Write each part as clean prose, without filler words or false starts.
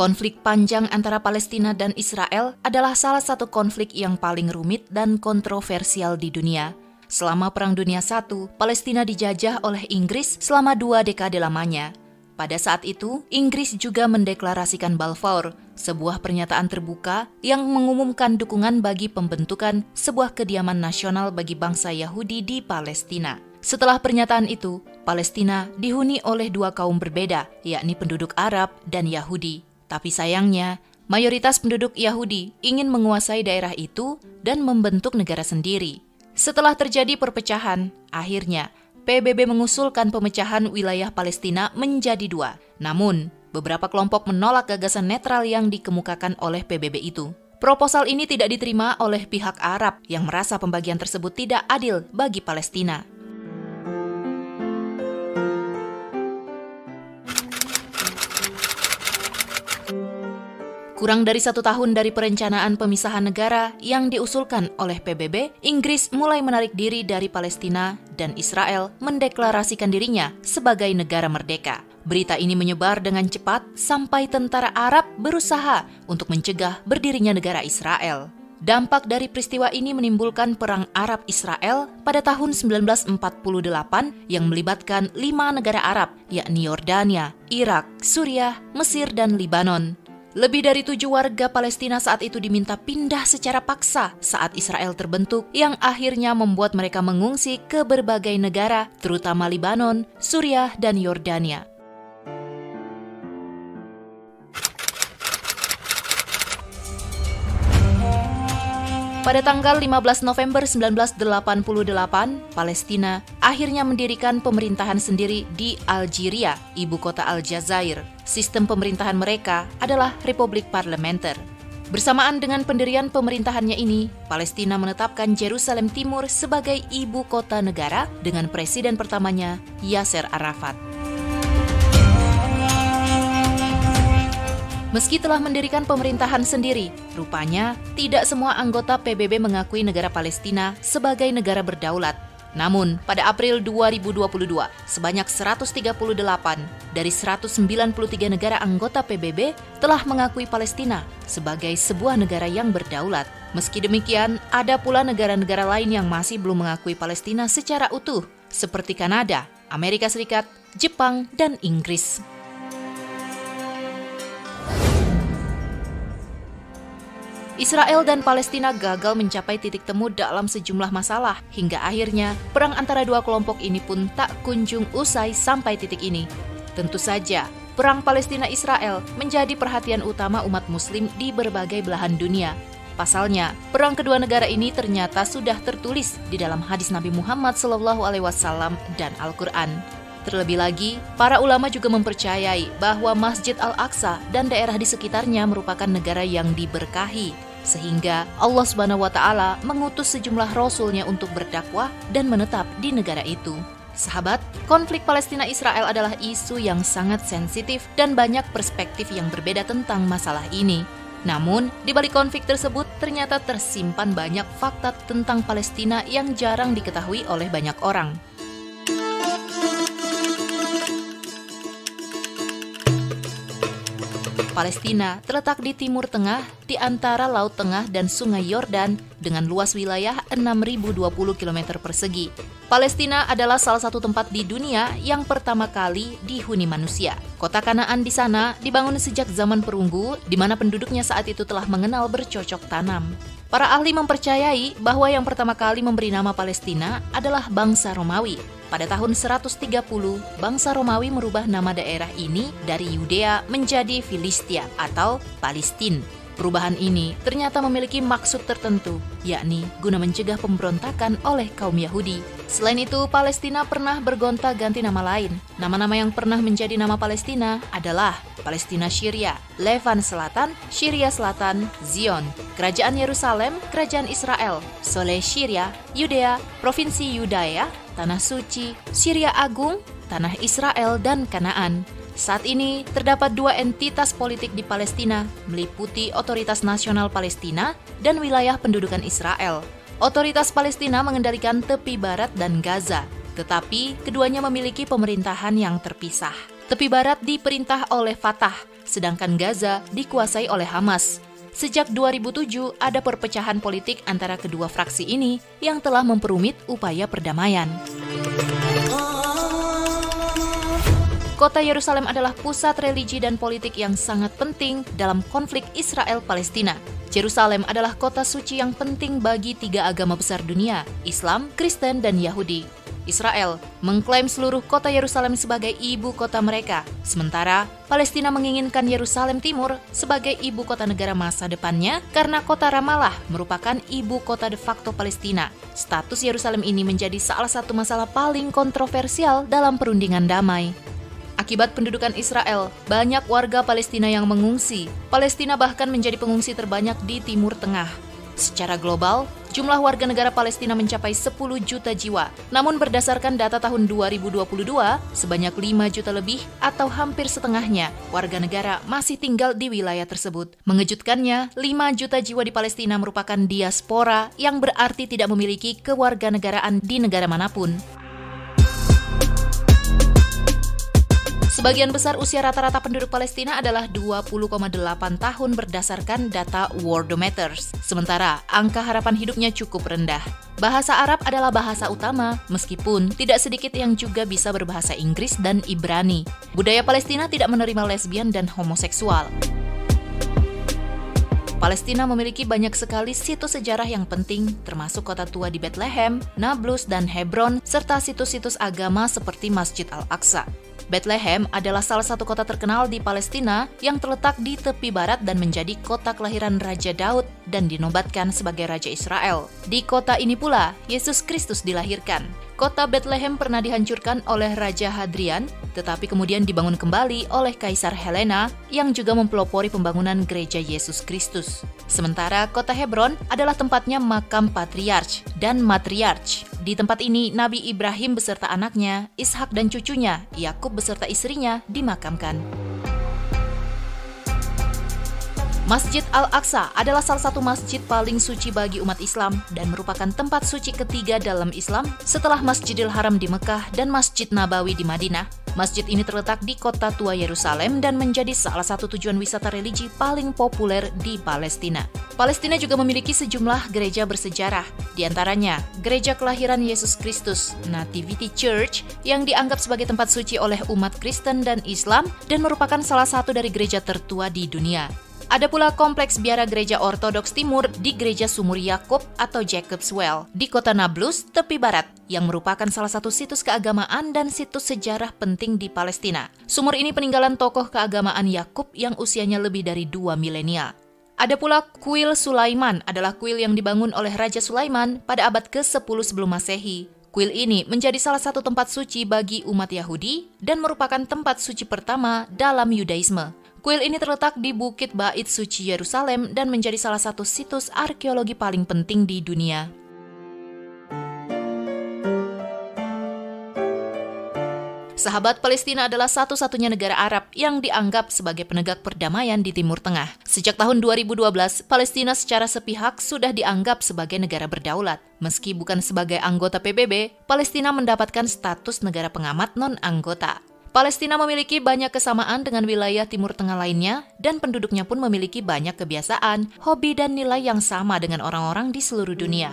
Konflik panjang antara Palestina dan Israel adalah salah satu konflik yang paling rumit dan kontroversial di dunia. Selama Perang Dunia I, Palestina dijajah oleh Inggris selama 2 dekade lamanya. Pada saat itu, Inggris juga mendeklarasikan Balfour, sebuah pernyataan terbuka yang mengumumkan dukungan bagi pembentukan sebuah kediaman nasional bagi bangsa Yahudi di Palestina. Setelah pernyataan itu, Palestina dihuni oleh 2 kaum berbeda, yakni penduduk Arab dan Yahudi. Tapi sayangnya, mayoritas penduduk Yahudi ingin menguasai daerah itu dan membentuk negara sendiri. Setelah terjadi perpecahan, akhirnya PBB mengusulkan pemecahan wilayah Palestina menjadi 2. Namun, beberapa kelompok menolak gagasan netral yang dikemukakan oleh PBB itu. Proposal ini tidak diterima oleh pihak Arab yang merasa pembagian tersebut tidak adil bagi Palestina. Kurang dari 1 tahun dari perencanaan pemisahan negara yang diusulkan oleh PBB, Inggris mulai menarik diri dari Palestina dan Israel mendeklarasikan dirinya sebagai negara merdeka. Berita ini menyebar dengan cepat sampai tentara Arab berusaha untuk mencegah berdirinya negara Israel. Dampak dari peristiwa ini menimbulkan Perang Arab-Israel pada tahun 1948 yang melibatkan 5 negara Arab, yakni Yordania, Irak, Suriah, Mesir, dan Libanon. Lebih dari 7 warga Palestina saat itu diminta pindah secara paksa saat Israel terbentuk, yang akhirnya membuat mereka mengungsi ke berbagai negara, terutama Libanon, Suriah, dan Yordania. Pada tanggal 15 November 1988, Palestina akhirnya mendirikan pemerintahan sendiri di Algeria, ibu kota Aljazair. Sistem pemerintahan mereka adalah Republik Parlementer. Bersamaan dengan pendirian pemerintahannya ini, Palestina menetapkan Yerusalem Timur sebagai ibu kota negara dengan presiden pertamanya, Yasser Arafat. Meski telah mendirikan pemerintahan sendiri, rupanya tidak semua anggota PBB mengakui negara Palestina sebagai negara berdaulat. Namun, pada April 2022, sebanyak 138 dari 193 negara anggota PBB telah mengakui Palestina sebagai sebuah negara yang berdaulat. Meski demikian, ada pula negara-negara lain yang masih belum mengakui Palestina secara utuh, seperti Kanada, Amerika Serikat, Jepang, dan Inggris. Israel dan Palestina gagal mencapai titik temu dalam sejumlah masalah, hingga akhirnya perang antara 2 kelompok ini pun tak kunjung usai sampai titik ini. Tentu saja, perang Palestina-Israel menjadi perhatian utama umat muslim di berbagai belahan dunia. Pasalnya, perang kedua negara ini ternyata sudah tertulis di dalam hadis Nabi Muhammad SAW dan Al-Quran. Terlebih lagi, para ulama juga mempercayai bahwa Masjid Al-Aqsa dan daerah di sekitarnya merupakan negara yang diberkahi, sehingga Allah Subhanahu wa Ta'ala mengutus sejumlah rasulnya untuk berdakwah dan menetap di negara itu. Sahabat, konflik Palestina-Israel adalah isu yang sangat sensitif dan banyak perspektif yang berbeda tentang masalah ini. Namun, di balik konflik tersebut ternyata tersimpan banyak fakta tentang Palestina yang jarang diketahui oleh banyak orang. Palestina terletak di timur tengah di antara Laut Tengah dan Sungai Yordan dengan luas wilayah 6.020 km persegi. Palestina adalah salah satu tempat di dunia yang pertama kali dihuni manusia. Kota Kanaan di sana dibangun sejak zaman perunggu, di mana penduduknya saat itu telah mengenal bercocok tanam. Para ahli mempercayai bahwa yang pertama kali memberi nama Palestina adalah bangsa Romawi. Pada tahun 130, bangsa Romawi merubah nama daerah ini dari Yudea menjadi Filistia atau Palestina. Perubahan ini ternyata memiliki maksud tertentu, yakni guna mencegah pemberontakan oleh kaum Yahudi. Selain itu, Palestina pernah bergonta-ganti nama lain. Nama-nama yang pernah menjadi nama Palestina adalah Palestina Syria, Levan Selatan, Syria Selatan, Zion, Kerajaan Yerusalem, Kerajaan Israel, Soleh Syria, Yudea, Provinsi Yudea, Tanah Suci, Syria Agung, Tanah Israel, dan Kanaan. Saat ini, terdapat 2 entitas politik di Palestina, meliputi Otoritas Nasional Palestina dan wilayah pendudukan Israel. Otoritas Palestina mengendalikan tepi barat dan Gaza, tetapi keduanya memiliki pemerintahan yang terpisah. Tepi barat diperintah oleh Fatah, sedangkan Gaza dikuasai oleh Hamas. Sejak 2007, ada perpecahan politik antara kedua fraksi ini yang telah memperumit upaya perdamaian. Kota Yerusalem adalah pusat religi dan politik yang sangat penting dalam konflik Israel-Palestina. Yerusalem adalah kota suci yang penting bagi 3 agama besar dunia, Islam, Kristen, dan Yahudi. Israel mengklaim seluruh kota Yerusalem sebagai ibu kota mereka, sementara Palestina menginginkan Yerusalem Timur sebagai ibu kota negara masa depannya karena kota Ramallah merupakan ibu kota de facto Palestina. Status Yerusalem ini menjadi salah satu masalah paling kontroversial dalam perundingan damai. Akibat pendudukan Israel, banyak warga Palestina yang mengungsi. Palestina bahkan menjadi pengungsi terbanyak di Timur Tengah. Secara global, jumlah warga negara Palestina mencapai 10 juta jiwa. Namun berdasarkan data tahun 2022, sebanyak 5 juta lebih atau hampir setengahnya warga negara masih tinggal di wilayah tersebut. Mengejutkannya, 5 juta jiwa di Palestina merupakan diaspora yang berarti tidak memiliki kewarganegaraan di negara manapun. Sebagian besar usia rata-rata penduduk Palestina adalah 20,8 tahun berdasarkan data Worldometers. Sementara, angka harapan hidupnya cukup rendah. Bahasa Arab adalah bahasa utama, meskipun tidak sedikit yang juga bisa berbahasa Inggris dan Ibrani. Budaya Palestina tidak menerima lesbian dan homoseksual. Palestina memiliki banyak sekali situs sejarah yang penting, termasuk kota tua di Bethlehem, Nablus, dan Hebron, serta situs-situs agama seperti Masjid Al-Aqsa. Bethlehem adalah salah satu kota terkenal di Palestina yang terletak di tepi barat dan menjadi kota kelahiran Raja Daud dan dinobatkan sebagai Raja Israel. Di kota ini pula, Yesus Kristus dilahirkan. Kota Bethlehem pernah dihancurkan oleh Raja Hadrian, tetapi kemudian dibangun kembali oleh Kaisar Helena yang juga mempelopori pembangunan Gereja Yesus Kristus. Sementara kota Hebron adalah tempatnya makam patriarch dan matriarch. Di tempat ini, Nabi Ibrahim beserta anaknya, Ishak dan cucunya, Yakub beserta istrinya dimakamkan. Masjid Al-Aqsa adalah salah satu masjid paling suci bagi umat Islam dan merupakan tempat suci ketiga dalam Islam setelah Masjidil Haram di Mekah dan Masjid Nabawi di Madinah. Masjid ini terletak di kota tua Yerusalem dan menjadi salah satu tujuan wisata religi paling populer di Palestina. Palestina juga memiliki sejumlah gereja bersejarah, di antaranya Gereja Kelahiran Yesus Kristus, Nativity Church, yang dianggap sebagai tempat suci oleh umat Kristen dan Islam dan merupakan salah satu dari gereja tertua di dunia. Ada pula kompleks biara Gereja Ortodoks Timur di Gereja Sumur Yakub atau Jacob's Well di kota Nablus, tepi barat, yang merupakan salah satu situs keagamaan dan situs sejarah penting di Palestina. Sumur ini peninggalan tokoh keagamaan Yakub yang usianya lebih dari 2 milenial. Ada pula kuil Sulaiman, adalah kuil yang dibangun oleh Raja Sulaiman pada abad ke-10 sebelum Masehi. Kuil ini menjadi salah satu tempat suci bagi umat Yahudi dan merupakan tempat suci pertama dalam Yudaisme. Kuil ini terletak di Bukit Bait Suci Yerusalem dan menjadi salah satu situs arkeologi paling penting di dunia. Sahabat, Palestina adalah satu-satunya negara Arab yang dianggap sebagai penegak perdamaian di Timur Tengah. Sejak tahun 2012, Palestina secara sepihak sudah dianggap sebagai negara berdaulat. Meski bukan sebagai anggota PBB, Palestina mendapatkan status negara pengamat non-anggota. Palestina memiliki banyak kesamaan dengan wilayah Timur Tengah lainnya, dan penduduknya pun memiliki banyak kebiasaan, hobi, dan nilai yang sama dengan orang-orang di seluruh dunia.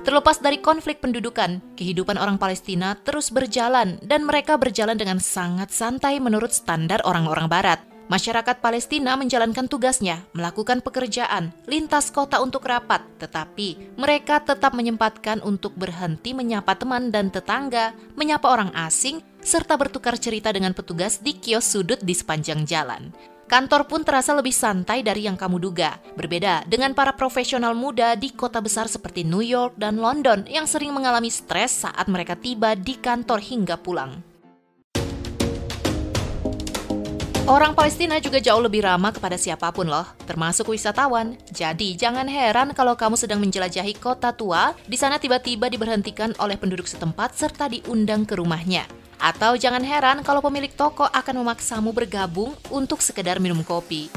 Terlepas dari konflik pendudukan, kehidupan orang Palestina terus berjalan, dan mereka berjalan dengan sangat santai menurut standar orang-orang Barat. Masyarakat Palestina menjalankan tugasnya, melakukan pekerjaan, lintas kota untuk rapat, tetapi mereka tetap menyempatkan untuk berhenti menyapa teman dan tetangga, menyapa orang asing, serta bertukar cerita dengan petugas di kios sudut di sepanjang jalan. Kantor pun terasa lebih santai dari yang kamu duga, berbeda dengan para profesional muda di kota besar seperti New York dan London yang sering mengalami stres saat mereka tiba di kantor hingga pulang. Orang Palestina juga jauh lebih ramah kepada siapapun loh, termasuk wisatawan. Jadi jangan heran kalau kamu sedang menjelajahi kota tua, di sana tiba-tiba diberhentikan oleh penduduk setempat serta diundang ke rumahnya. Atau jangan heran kalau pemilik toko akan memaksamu bergabung untuk sekedar minum kopi.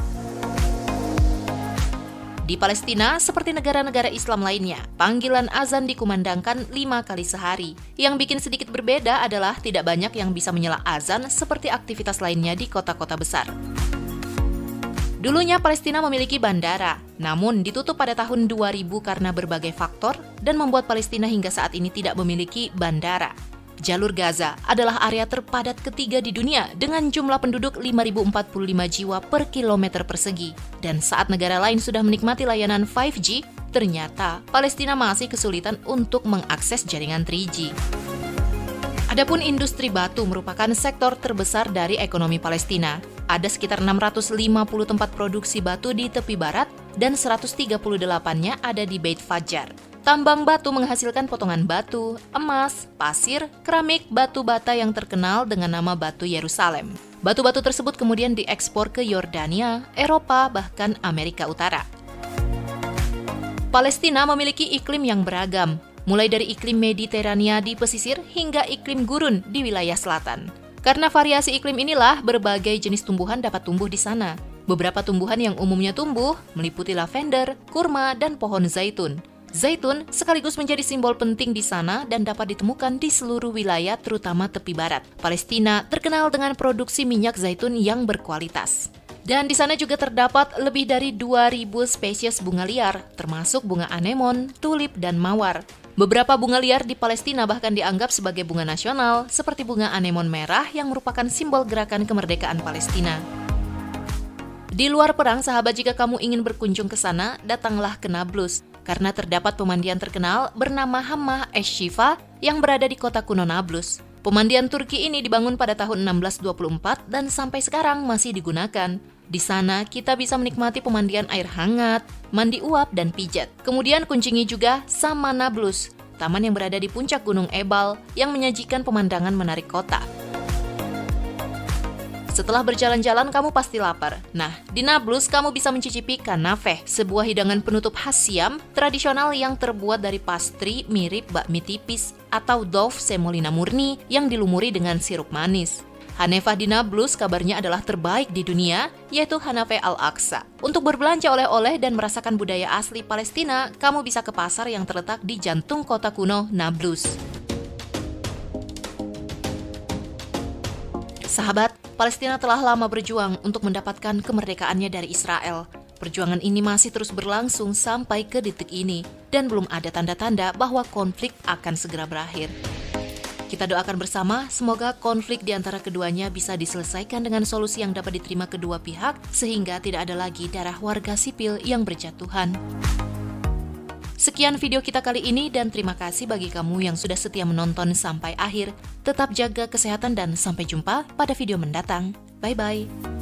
Di Palestina, seperti negara-negara Islam lainnya, panggilan azan dikumandangkan 5 kali sehari. Yang bikin sedikit berbeda adalah tidak banyak yang bisa menyela azan seperti aktivitas lainnya di kota-kota besar. Dulunya Palestina memiliki bandara, namun ditutup pada tahun 2000 karena berbagai faktor dan membuat Palestina hingga saat ini tidak memiliki bandara. Jalur Gaza adalah area terpadat ketiga di dunia dengan jumlah penduduk 5.045 jiwa per kilometer persegi. Dan saat negara lain sudah menikmati layanan 5G, ternyata Palestina masih kesulitan untuk mengakses jaringan 3G. Adapun industri batu merupakan sektor terbesar dari ekonomi Palestina. Ada sekitar 650 tempat produksi batu di tepi barat dan 138-nya ada di Beit Fajar. Tambang batu menghasilkan potongan batu, emas, pasir, keramik, batu bata yang terkenal dengan nama batu Yerusalem. Batu-batu tersebut kemudian diekspor ke Yordania, Eropa, bahkan Amerika Utara. Palestina memiliki iklim yang beragam, mulai dari iklim Mediterania di pesisir hingga iklim gurun di wilayah selatan. Karena variasi iklim inilah, berbagai jenis tumbuhan dapat tumbuh di sana. Beberapa tumbuhan yang umumnya tumbuh meliputi lavender, kurma, dan pohon zaitun. Zaitun sekaligus menjadi simbol penting di sana dan dapat ditemukan di seluruh wilayah, terutama tepi barat. Palestina terkenal dengan produksi minyak zaitun yang berkualitas. Dan di sana juga terdapat lebih dari 2.000 spesies bunga liar, termasuk bunga anemon, tulip, dan mawar. Beberapa bunga liar di Palestina bahkan dianggap sebagai bunga nasional, seperti bunga anemon merah yang merupakan simbol gerakan kemerdekaan Palestina. Di luar perang, sahabat, jika kamu ingin berkunjung ke sana, datanglah ke Nablus, karena terdapat pemandian terkenal bernama Hammam esh-Shifa yang berada di kota kuno Nablus. Pemandian Turki ini dibangun pada tahun 1624 dan sampai sekarang masih digunakan. Di sana, kita bisa menikmati pemandian air hangat, mandi uap, dan pijat. Kemudian kunjungi juga Sama Nablus, taman yang berada di puncak Gunung Ebal yang menyajikan pemandangan menarik kota. Setelah berjalan-jalan, kamu pasti lapar. Nah, di Nablus kamu bisa mencicipi kanafeh, sebuah hidangan penutup khas Syam tradisional yang terbuat dari pastry mirip bakmi tipis atau dough semolina murni yang dilumuri dengan sirup manis. Hanefah di Nablus kabarnya adalah terbaik di dunia, yaitu Hanafeh Al-Aqsa. Untuk berbelanja oleh-oleh dan merasakan budaya asli Palestina, kamu bisa ke pasar yang terletak di jantung kota kuno Nablus. Sahabat, Palestina telah lama berjuang untuk mendapatkan kemerdekaannya dari Israel. Perjuangan ini masih terus berlangsung sampai ke detik ini, dan belum ada tanda-tanda bahwa konflik akan segera berakhir. Kita doakan bersama, semoga konflik di antara keduanya bisa diselesaikan dengan solusi yang dapat diterima kedua pihak, sehingga tidak ada lagi darah warga sipil yang berjatuhan. Sekian video kita kali ini dan terima kasih bagi kamu yang sudah setia menonton sampai akhir. Tetap jaga kesehatan dan sampai jumpa pada video mendatang. Bye-bye.